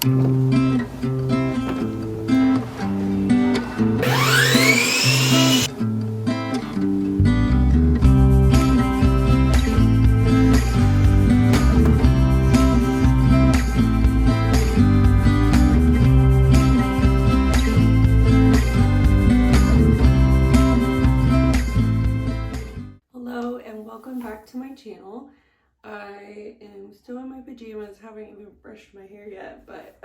Hello and welcome back to my channel. I am still in my pajamas, haven't even brushed my hair yet, but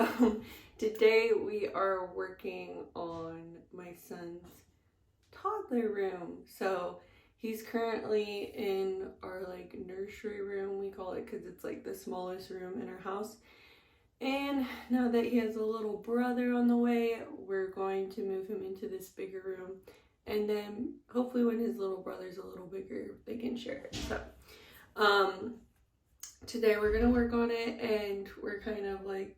today we are working on my son's toddler room. So he's currently in our like nursery room, we call it, because it's like the smallest room in our house. And now that he has a little brother on the way, we're going to move him into this bigger room. And then hopefully when his little brother's a little bigger, they can share it. So today we're gonna work on it, and we're kind of like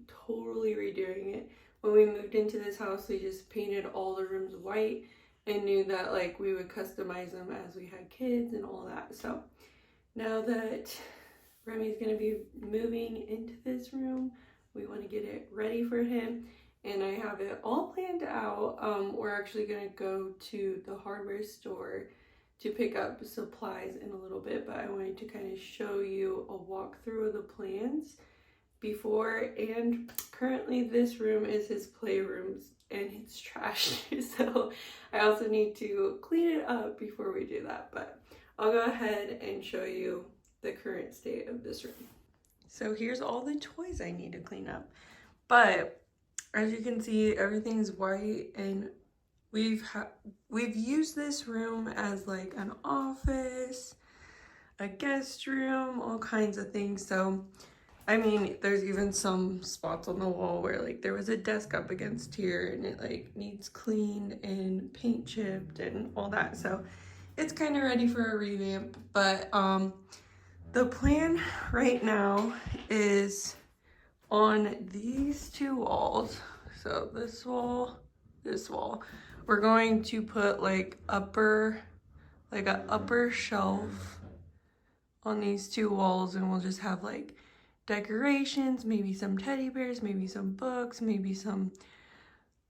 totally redoing it. When we moved into this house, we just painted all the rooms white and knew that like we would customize them as we had kids and all that. So now that Remy's gonna be moving into this room, we want to get it ready for him. And I have it all planned out. We're actually gonna go to the hardware store to pick up supplies in a little bit, but I wanted to kind of show you a walkthrough of the plans before. And currently this room is his playroom and it's trashed, so I also need to clean it up before we do that. But I'll go ahead and show you the current state of this room. So here's all the toys I need to clean up. But as you can see, everything's white, and we've used this room as like an office, a guest room, all kinds of things. So I mean, there's even some spots on the wall where like there was a desk up against here and it like needs cleaned and paint chipped and all that. So it's kind of ready for a revamp. But the plan right now is on these two walls, so this wall, we're going to put like an upper shelf on these two walls, and we'll just have like decorations, maybe some teddy bears, maybe some books, maybe some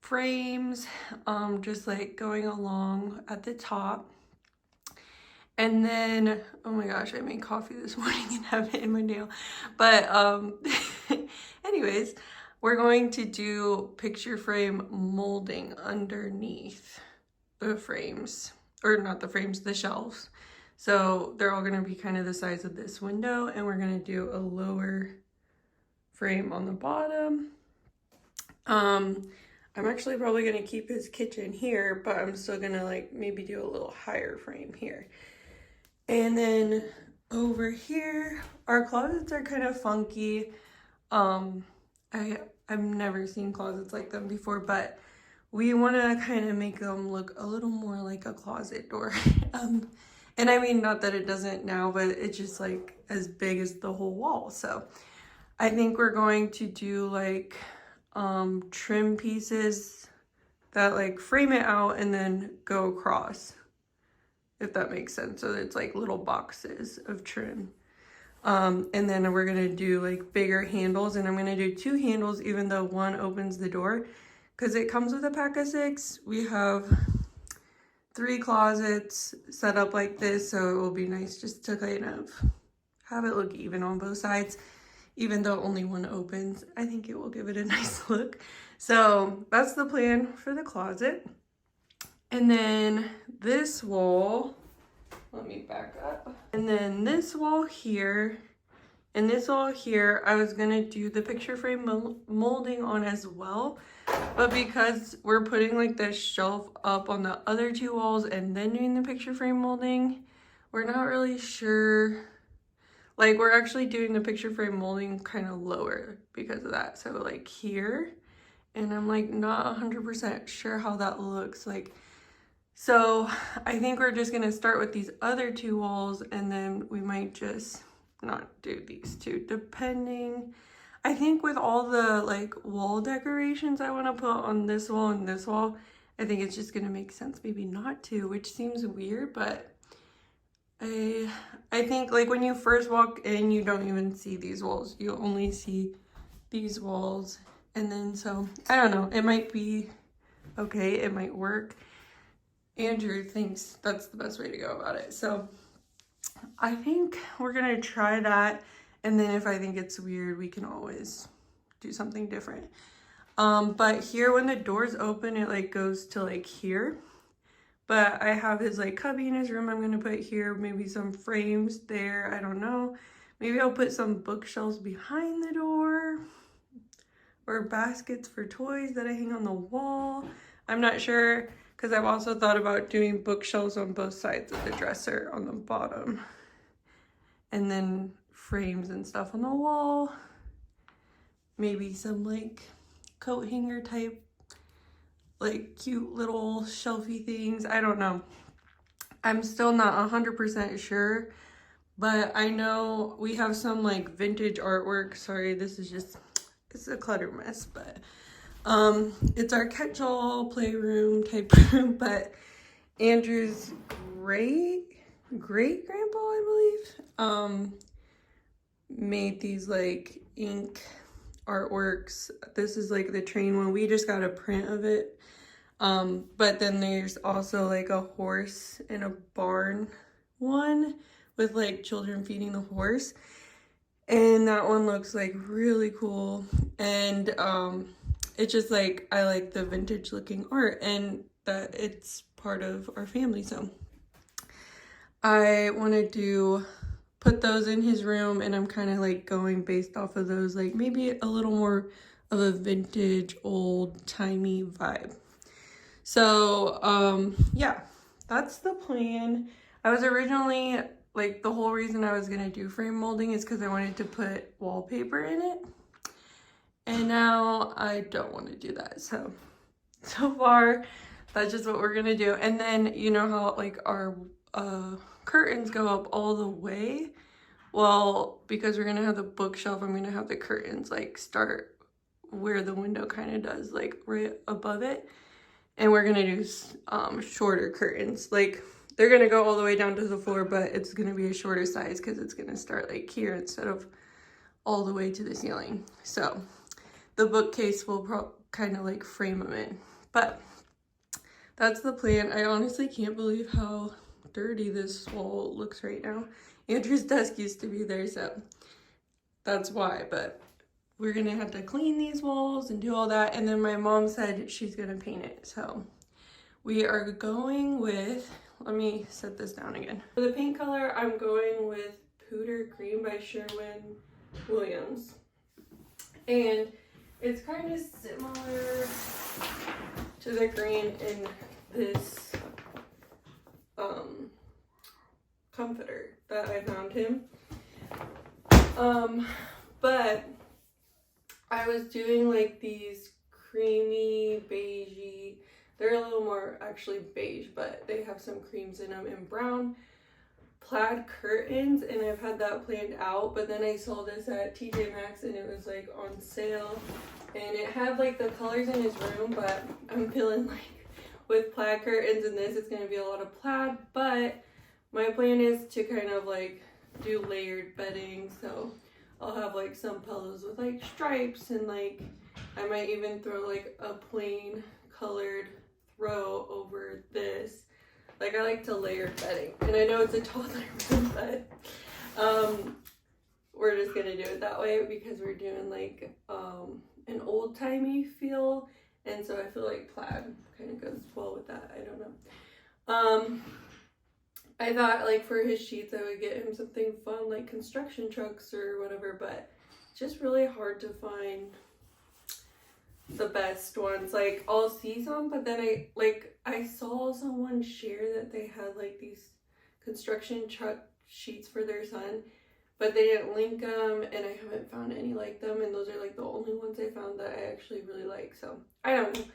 frames, just like going along at the top. And then, oh my gosh, I made coffee this morning and have it in my nail. But anyways, we're going to do picture frame molding underneath the frames, or not the frames, the shelves. So they're all gonna be kind of the size of this window, and we're gonna do a lower frame on the bottom. I'm actually probably gonna keep his kitchen here, but I'm still gonna like maybe do a little higher frame here. And then over here, our closets are kind of funky. I've never seen closets like them before, but we want to kind of make them look a little more like a closet door. And I mean, not that it doesn't now, but it's just like as big as the whole wall. So I think we're going to do like trim pieces that like frame it out and then go across, if that makes sense. So it's like little boxes of trim. And then we're gonna do like bigger handles, and I'm gonna do 2 handles even though one opens the door, because it comes with a pack of 6. We have 3 closets set up like this, so it will be nice just to kind of have it look even on both sides. Even though only one opens, I think it will give it a nice look. So that's the plan for the closet. And then this wall, let me back up. And then this wall here and this wall here, I was gonna do the picture frame molding on as well. But because we're putting like this shelf up on the other 2 walls and then doing the picture frame molding, we're not really sure. Like, we're actually doing the picture frame molding kind of lower because of that. So like here, and I'm like not 100% sure how that looks like. So I think we're just gonna start with these other 2 walls, and then we might just not do these 2, depending. I think with all the like wall decorations I want to put on this wall and this wall, I think it's just gonna make sense maybe not to, which seems weird, but I think like when you first walk in, you don't even see these walls. You only see these walls. And then so, I don't know, it might be okay, it might work. Andrew thinks that's the best way to go about it. So I think we're gonna try that. And then if I think it's weird, we can always do something different. But here when the doors open, it like goes to like here. But I have his like cubby in his room I'm gonna put here, maybe some frames there, I don't know. Maybe I'll put some bookshelves behind the door or baskets for toys that I hang on the wall. I'm not sure, because I've also thought about doing bookshelves on both sides of the dresser on the bottom. And then frames and stuff on the wall. Maybe some like coat hanger type, like cute little shelfy things. I don't know. I'm still not 100% sure, but I know we have some like vintage artwork. Sorry, this is just, it's a clutter mess, but it's our catch-all playroom type room, but Andrew's great-grandpa, I believe, made these like ink artworks. This is like the train one. We just got a print of it. But then there's also like a horse in a barn one with like children feeding the horse. And that one looks like really cool. And it's just like, I like the vintage looking art and that it's part of our family. So I wanted to put those in his room, and I'm kind of like going based off of those, like maybe a little more of a vintage old timey vibe. So yeah, that's the plan. I was originally like, the whole reason I was gonna do frame molding is because I wanted to put wallpaper in it, and now I don't want to do that. So far that's just what we're gonna do. And then you know how like our curtains go up all the way? Well, because we're gonna have the bookshelf, I'm gonna have the curtains like start where the window kind of does, like right above it. And we're gonna do shorter curtains. Like they're gonna go all the way down to the floor, but it's gonna be a shorter size because it's gonna start like here instead of all the way to the ceiling. So the bookcase will kind of like frame them in. But that's the plan. I honestly can't believe how dirty this wall looks right now. Andrew's desk used to be there, so that's why. But we're gonna have to clean these walls and do all that. And then my mom said she's gonna paint it. So we are going with, let me set this down again. For the paint color, I'm going with Pooter Green by Sherwin Williams. And it's kind of similar to the green in this comforter that I found him. But I was doing like these creamy beigey, they're a little more actually beige, but they have some creams in them, and brown plaid curtains, and I've had that planned out. But then I saw this at TJ Maxx and it was like on sale, and it had like the colors in his room, but I'm feeling like with plaid curtains and this, it's going to be a lot of plaid. But my plan is to kind of like do layered bedding, so I'll have like some pillows with like stripes, and like I might even throw like a plain colored throw over this. Like I like to layer bedding, and I know it's a toddler room, but we're just gonna do it that way because we're doing like an old-timey feel, and so I feel like plaid kind of goes well with that. I don't know. I thought like for his sheets I would get him something fun like construction trucks or whatever, but it's just really hard to find the best ones. Like I'll see some, but then I saw someone share that they had like these construction truck sheets for their son, but they didn't link them, and I haven't found any like them, and those are like the only ones I found that I actually really like. So I don't know,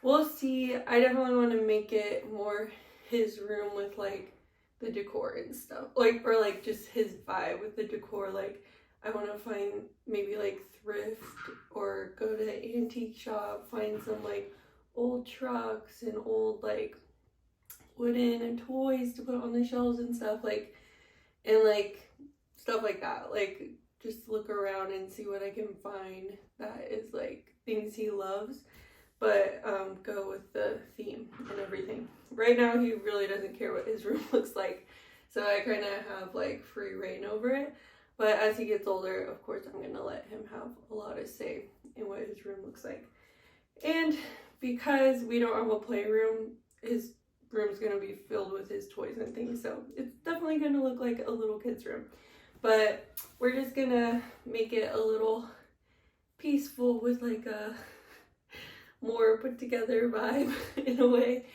we'll see. I definitely want to make it more his room with like the decor and stuff, like, or like just his vibe with the decor. Like I want to find maybe like thrift or go to antique shop, find some like old trucks and old like wooden and toys to put on the shelves and stuff, like, and like stuff like that. Like just look around and see what I can find that is like things he loves, but go with the theme and everything. Right now he really doesn't care what his room looks like, so I kind of have like free reign over it. But as he gets older, of course, I'm gonna let him have a lot of say in what his room looks like. And because we don't have a playroom, his room's gonna be filled with his toys and things, so it's definitely gonna look like a little kid's room. But we're just gonna make it a little peaceful with like a more put together vibe in a way,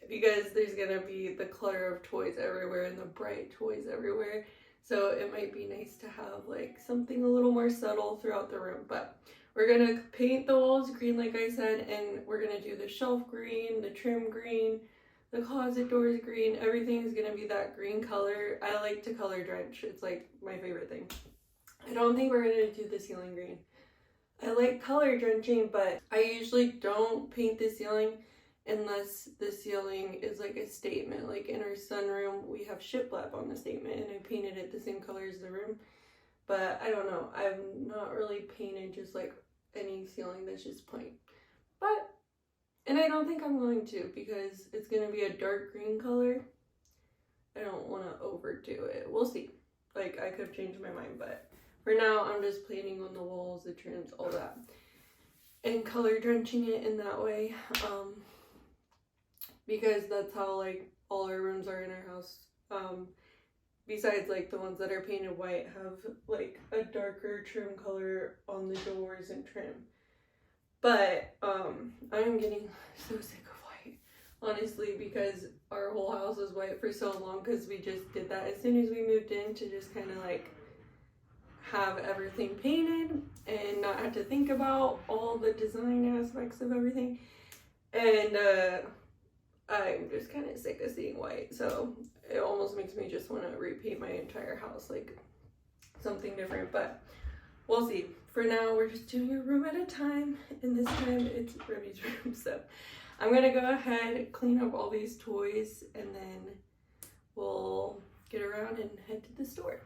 because there's gonna be the clutter of toys everywhere and the bright toys everywhere. So it might be nice to have like something a little more subtle throughout the room. But we're gonna paint the walls green like I said, and we're gonna do the shelf green, the trim green, the closet doors green. Everything is gonna be that green color. I like to color drench. It's like my favorite thing. I don't think we're gonna do the ceiling green. I like color drenching, but I usually don't paint the ceiling unless the ceiling is like a statement. Like in our sunroom, we have shiplap on the statement, and I painted it the same color as the room. But I don't know, I've not really painted just like any ceiling that's just plain. But, and I don't think I'm going to, because it's gonna be a dark green color. I don't want to overdo it. We'll see. Like, I could have changed my mind, but for now, I'm just painting on the walls, the trims, all that, and color drenching it in that way. Because that's how like all our rooms are in our house. Besides like the ones that are painted white have like a darker trim color on the doors and trim. But I'm getting so sick of white, honestly, because our whole house was white for so long, because we just did that as soon as we moved in, to just kind of like have everything painted and not have to think about all the design aspects of everything. And I'm just kind of sick of seeing white, so it almost makes me just want to repaint my entire house, like something different. But we'll see. For now, we're just doing a room at a time, and this time it's Remy's room. So I'm gonna go ahead, clean up all these toys, and then we'll get around and head to the store.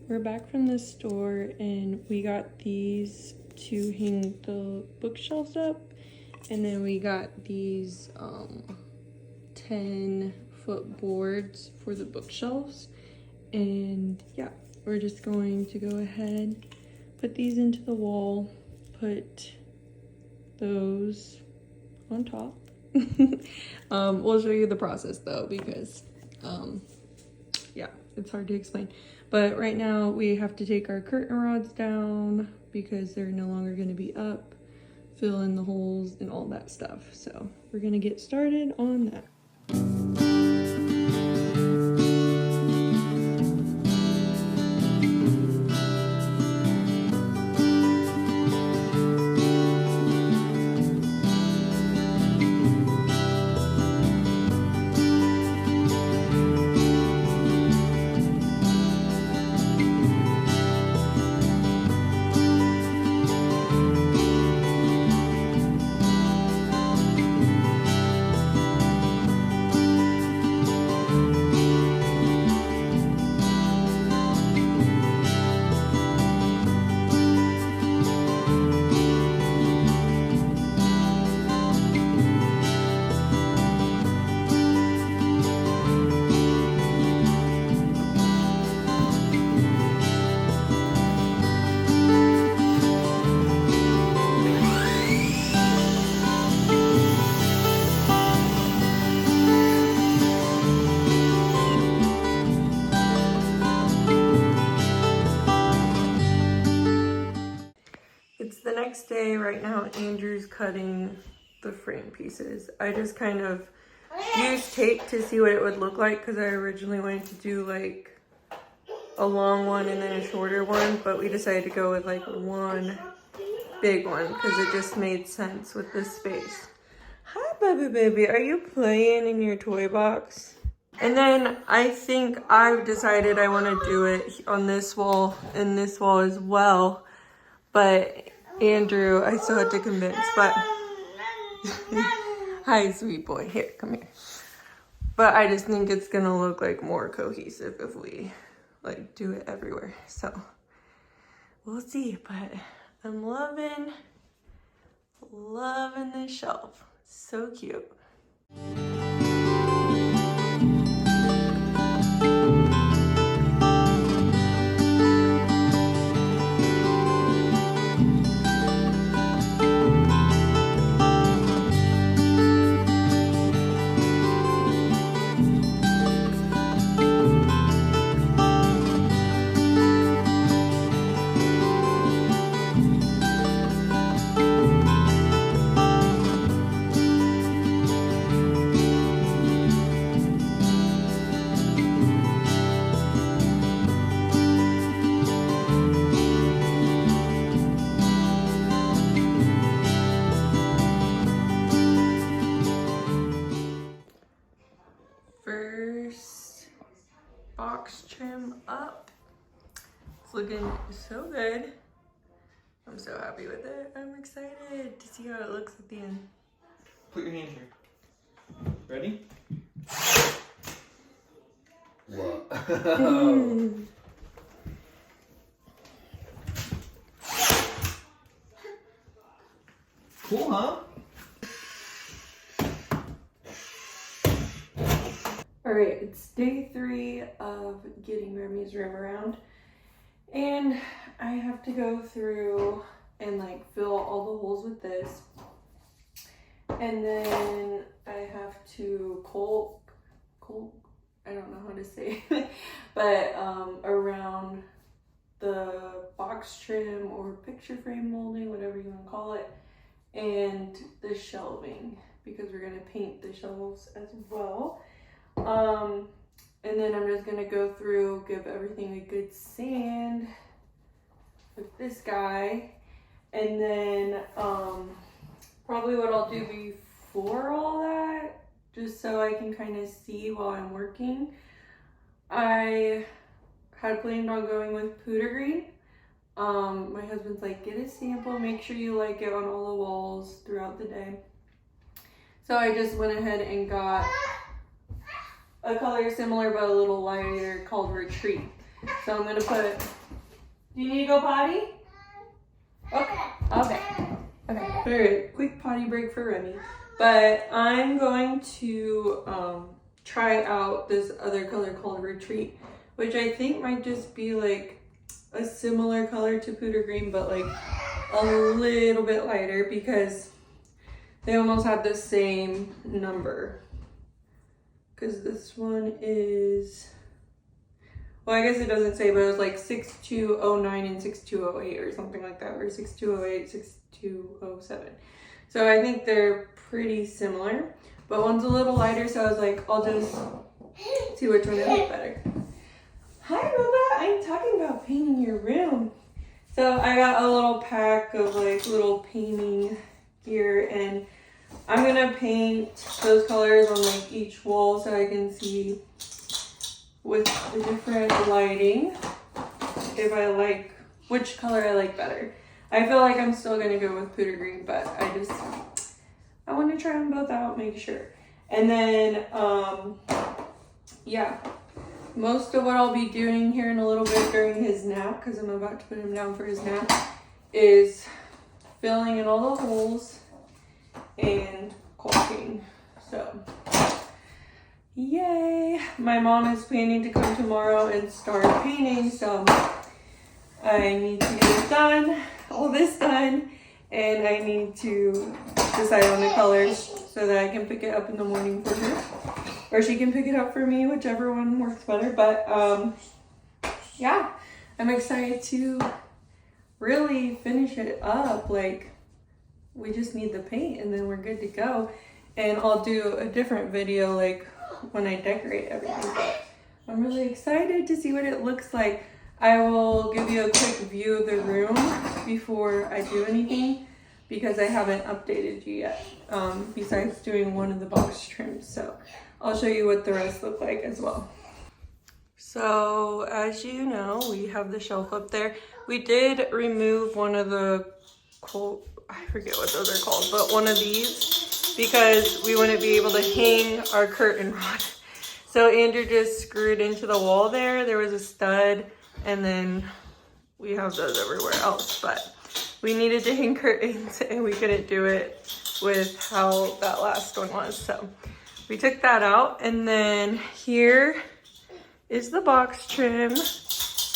We're back from the store, and we got these to hang the bookshelves up, and then we got these 10-foot boards for the bookshelves. And yeah, we're just going to go ahead, put these into the wall, put those on top. We'll show you the process though, because yeah, it's hard to explain. But right now we have to take our curtain rods down because they're no longer going to be up, fill in the holes and all that stuff. So we're going to get started on that. Andrew's cutting the frame pieces. I just kind of used tape to see what it would look like because I originally wanted to do like a long one and then a shorter one, but we decided to go with like one big one because it just made sense with this space. Hi, baby. Are you playing in your toy box? And then I think I've decided I want to do it on this wall and this wall as well. But Andrew, I still had to convince, but hi, sweet boy. Here, come here. But I just think it's gonna look like more cohesive if we like do it everywhere. So we'll see, but I'm loving this shelf. So cute. First box trim up. It's looking so good. I'm so happy with it. I'm excited to see how it looks at the end. Put your hand here. Ready? Whoa. Cool, huh? Alright, it's day 3 of getting Remy's room around. And I have to go through and like fill all the holes with this. And then I have to I don't know how to say it, but around the box trim or picture frame molding, whatever you want to call it, and the shelving, because we're going to paint the shelves as well. And then I'm just gonna go through, give everything a good sand with this guy, and then probably what I'll do before all that, just so I can kind of see while I'm working, I had planned on going with Puder Green. My husband's like, get a sample, make sure you like it on all the walls throughout the day. So I just went ahead and got a color similar but a little lighter called Retreat. So I'm gonna put, do you need to go potty? Okay. Alright, quick potty break for Remy. But I'm going to try out this other color called Retreat, which I think might just be like a similar color to Puder Green, but like a little bit lighter because they almost have the same number. Because this one is, well, I guess it doesn't say, but it was like 6209 and 6208 or something like that, or 6208, 6207. So I think they're pretty similar, but one's a little lighter, so I was like, I'll just see which one I like better. Hi, Bubba, I'm talking about painting your room. So I got a little pack of like little painting gear, and I'm gonna paint those colors on like each wall so I can see with the different lighting if I like which color I like better. I feel like I'm still gonna go with Puder Green, but I want to try them both out, make sure. And then yeah, most of what I'll be doing here in a little bit during his nap, because I'm about to put him down for his nap, is filling in all the holes and caulking. So yay, my mom is planning to come tomorrow and start painting, so I need to get it done, all this done, and I need to decide on the colors so that I can pick it up in the morning for her, or she can pick it up for me, whichever one works better. But yeah, I'm excited to really finish it up. Like, we just need the paint and then we're good to go. And I'll do a different video like when I decorate everything. But I'm really excited to see what it looks like. I will give you a quick view of the room before I do anything because I haven't updated you yet, besides doing one of the box trims. So I'll show you what the rest look like as well. So as you know, we have the shelf up there. We did remove one of the, I forget what those are called, but one of these because we wouldn't be able to hang our curtain rod. So Andrew just screwed into the wall there. There was a stud, and then we have those everywhere else, but we needed to hang curtains and we couldn't do it with how that last one was. So we took that out, and then here is the box trim.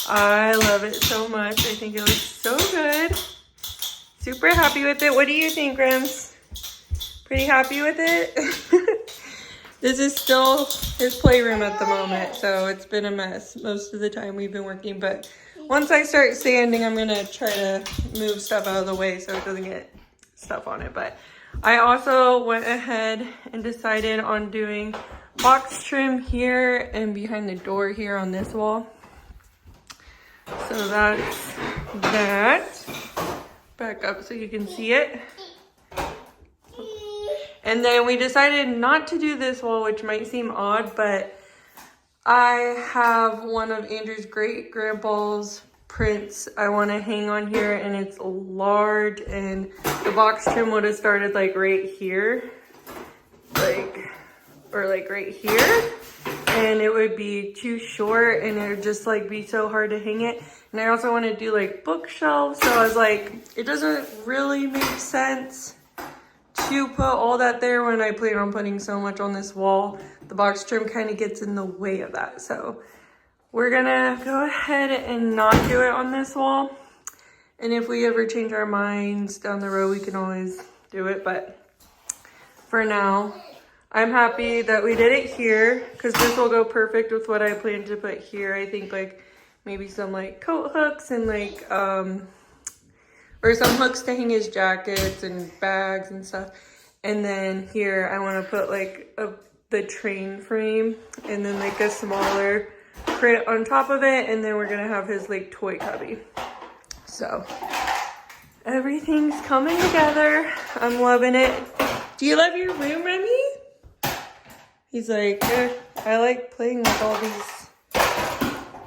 I love it so much. I think it looks so good. Super happy with it. What do you think, Grims? Pretty happy with it? This is still his playroom at the moment, so it's been a mess most of the time we've been working, but once I start sanding, I'm gonna try to move stuff out of the way so it doesn't get stuff on it. But I also went ahead and decided on doing box trim here and behind the door here on this wall. So that's that. Back up so you can see it. And then we decided not to do this wall, which might seem odd, but I have one of Andrew's great grandpa's prints I want to hang on here, and it's large, and the box trim would have started like right here, or right here, and it would be too short and it would just like be so hard to hang it. And I also want to do like bookshelves, so I was like, it doesn't really make sense to put all that there when I plan on putting so much on this wall. The box trim kind of gets in the way of that. So we're gonna go ahead and not do it on this wall. And if we ever change our minds down the road, we can always do it. But for now, I'm happy that we did it here because this will go perfect with what I plan to put here. I think like maybe some like coat hooks and like, or some hooks to hang his jackets and bags and stuff. And then here I want to put like the train frame and then like a smaller crate on top of it. And then we're going to have his like toy cubby. So everything's coming together. I'm loving it. Do you love your room, Remy? He's like, I like playing with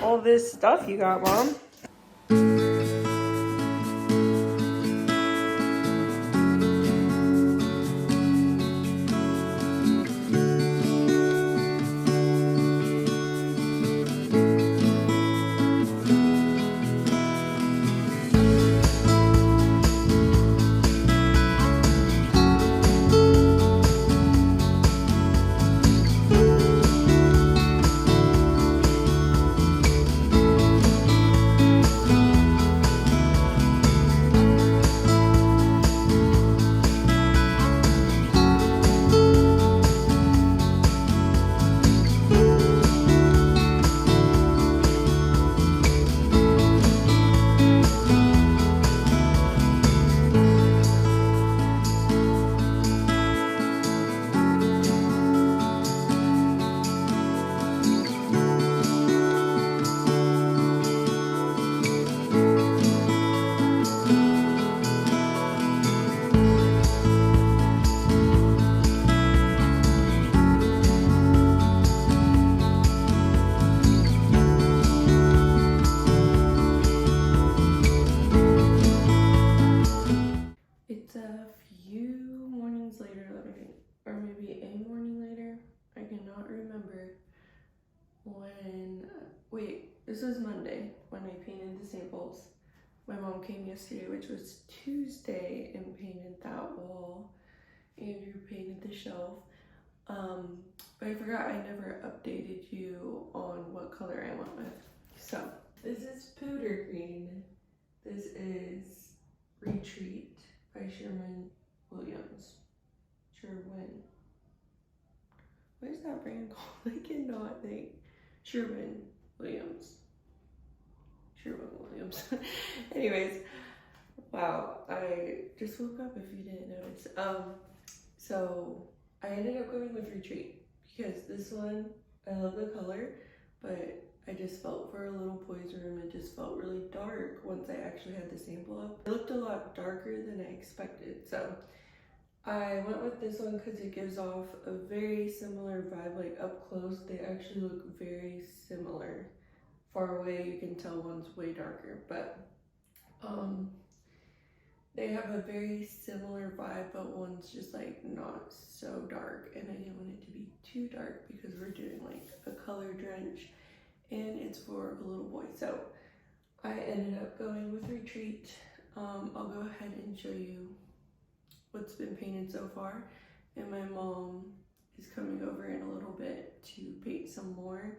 all this stuff you got, Mom. This was Monday when I painted the samples. My mom came yesterday, which was Tuesday, and painted that wall. Andrew painted the shelf. But I forgot I never updated you on what color I went with. So this is Powder Green. This is Retreat by Sherwin. What is that brand called? I cannot think. Sherwin Williams. Anyways, Wow, I just woke up if you didn't notice. So I ended up going with Retreat because this one, I love the color, but I just felt for a little boy's room, it just felt really dark once I actually had the sample up. It looked a lot darker than I expected, so I went with this one because it gives off a very similar vibe. Like up close, they actually look very similar. Far away, you can tell one's way darker, but they have a very similar vibe, but one's just like not so dark, and I didn't want it to be too dark because we're doing like a color drench and it's for a little boy. So I ended up going with Retreat. I'll go ahead and show you what's been painted so far, and my mom is coming over in a little bit to paint some more.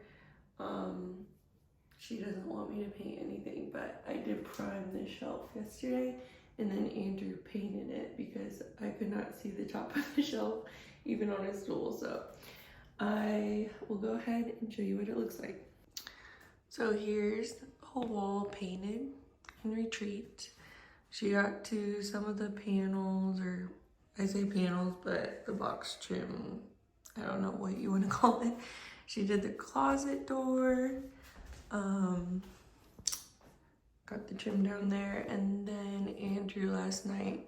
She doesn't want me to paint anything, but I did prime this shelf yesterday, and then Andrew painted it because I could not see the top of the shelf even on a stool. So I will go ahead and show you what it looks like. So here's the whole wall painted in Retreat. She got to some of the panels, or I say panels, but the box trim, I don't know what you want to call it. She did the closet door, got the trim down there, and then Andrew last night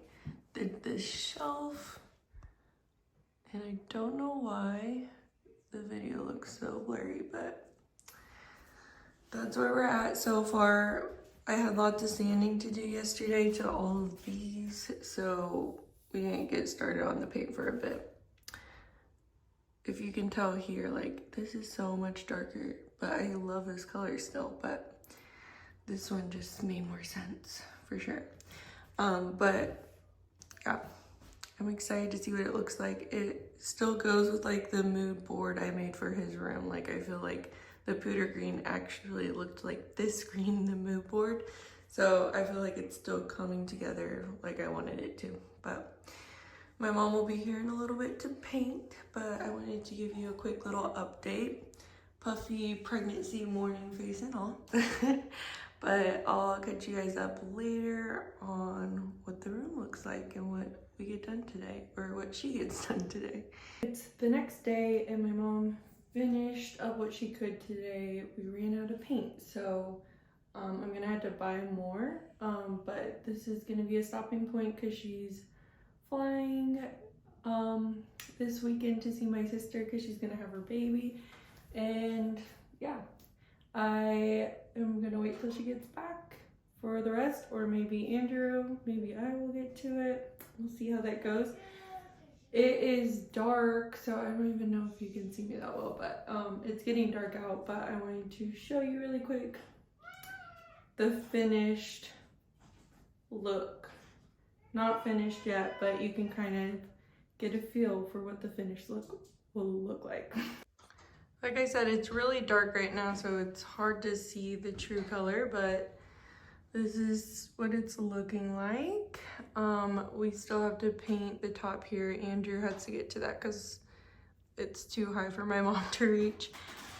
did this shelf, and I don't know why the video looks so blurry, but that's where we're at so far. I had lots of sanding to do yesterday to all of these, so we didn't get started on the paint for a bit. If you can tell here, like, this is so much darker, but I love this color still, but this one just made more sense for sure. But yeah, I'm excited to see what it looks like. It still goes with like the mood board I made for his room. Like, I feel like the Poudre green actually looked like this green in the mood board. So I feel like it's still coming together like I wanted it to. But my mom will be here in a little bit to paint, but I wanted to give you a quick little update. Puffy pregnancy morning face and all. But I'll catch you guys up later on what the room looks like and what we get done today, or what she gets done today. It's the next day and my mom finished up what she could today. We ran out of paint, so I'm gonna have to buy more, but this is gonna be a stopping point because she's flying this weekend to see my sister because she's gonna have her baby. And yeah, I am gonna wait till she gets back for the rest, or maybe Andrew, maybe I will get to it. We'll see how that goes. It is dark, so I don't even know if you can see me that well, but it's getting dark out. But I wanted to show you really quick the finished look. Not finished yet, but you can kind of get a feel for what the finished look will look like. Like I said, it's really dark right now, so it's hard to see the true color, but this is what it's looking like. We still have to paint the top here. Andrew has to get to that because it's too high for my mom to reach.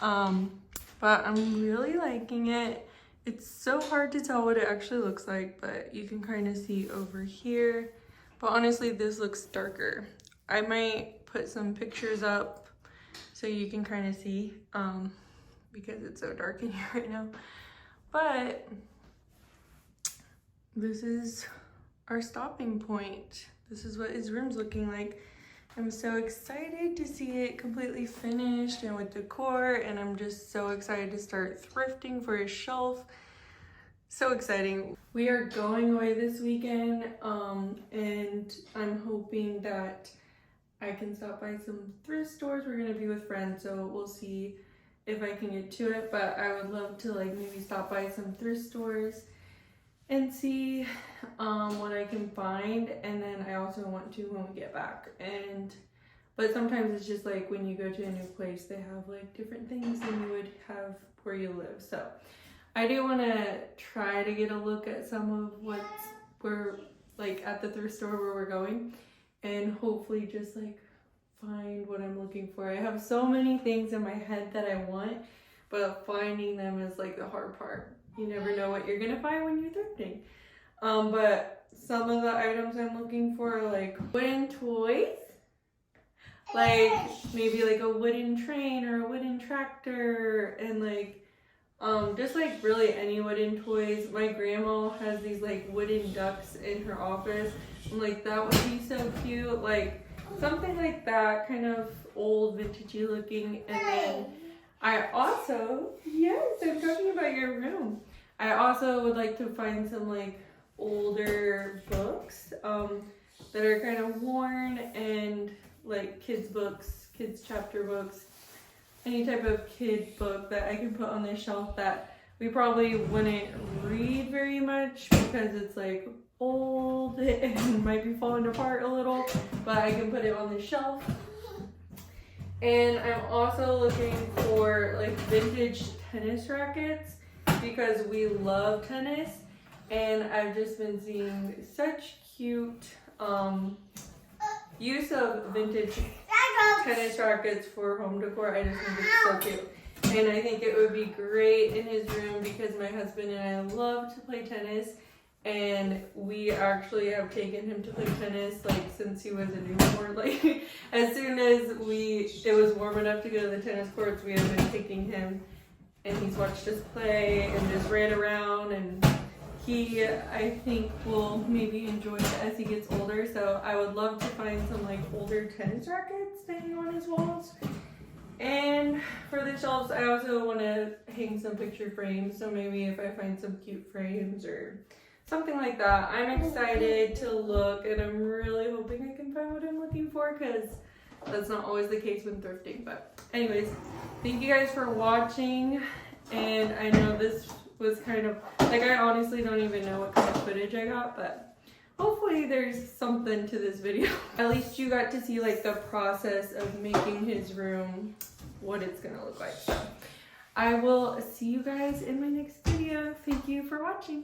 But I'm really liking it. It's so hard to tell what it actually looks like, but you can kind of see over here. But honestly, this looks darker. I might put some pictures up so you can kind of see, because it's so dark in here right now. But this is our stopping point. This is what his room's looking like. I'm so excited to see it completely finished and with decor, and I'm just so excited to start thrifting for his shelf. So exciting. We are going away this weekend, and I'm hoping that I can stop by some thrift stores. We're gonna be with friends, so we'll see if I can get to it, but I would love to like maybe stop by some thrift stores and see what I can find. And then I also want to when we get back. But sometimes it's just like when you go to a new place, they have like different things than you would have where you live. So I do want to try to get a look at some of we're like at the thrift store where we're going, and hopefully just like find what I'm looking for. I have so many things in my head that I want, but finding them is like the hard part. You never know what you're gonna find when you're thrifting. But some of the items I'm looking for are like wooden toys. Like maybe like a wooden train or a wooden tractor, and like just like really any wooden toys. My grandma has these like wooden ducks in her office. I'm like, that would be so cute. Like something like that, kind of old vintagey looking. And then I also, yes, I'm talking about your room. I also would like to find some like older books that are kind of worn, and like kids books, kids chapter books, any type of kid book that I can put on this shelf that we probably wouldn't read very much because it's like old and might be falling apart a little, but I can put it on the shelf. And I'm also looking for like vintage tennis rackets because we love tennis, and I've just been seeing such cute use of vintage tennis rackets for home decor. I just think it's so cute. And I think it would be great in his room because my husband and I love to play tennis, and we actually have taken him to play tennis like since he was a newborn. Like as soon as it was warm enough to go to the tennis courts, we have been taking him, and he's watched us play and just ran around, and he, I think, will maybe enjoy it as he gets older. So I would love to find some like older tennis rackets to hang on his walls. And for the shelves, I also want to hang some picture frames. So maybe if I find some cute frames or something like that. I'm excited to look, and I'm really hoping I can find what I'm looking for because that's not always the case when thrifting. But anyways, thank you guys for watching. And I know this was kind of like, I honestly don't even know what kind of footage I got, but hopefully there's something to this video. At least you got to see like the process of making his room, what it's gonna look like. So I will see you guys in my next video. Thank you for watching.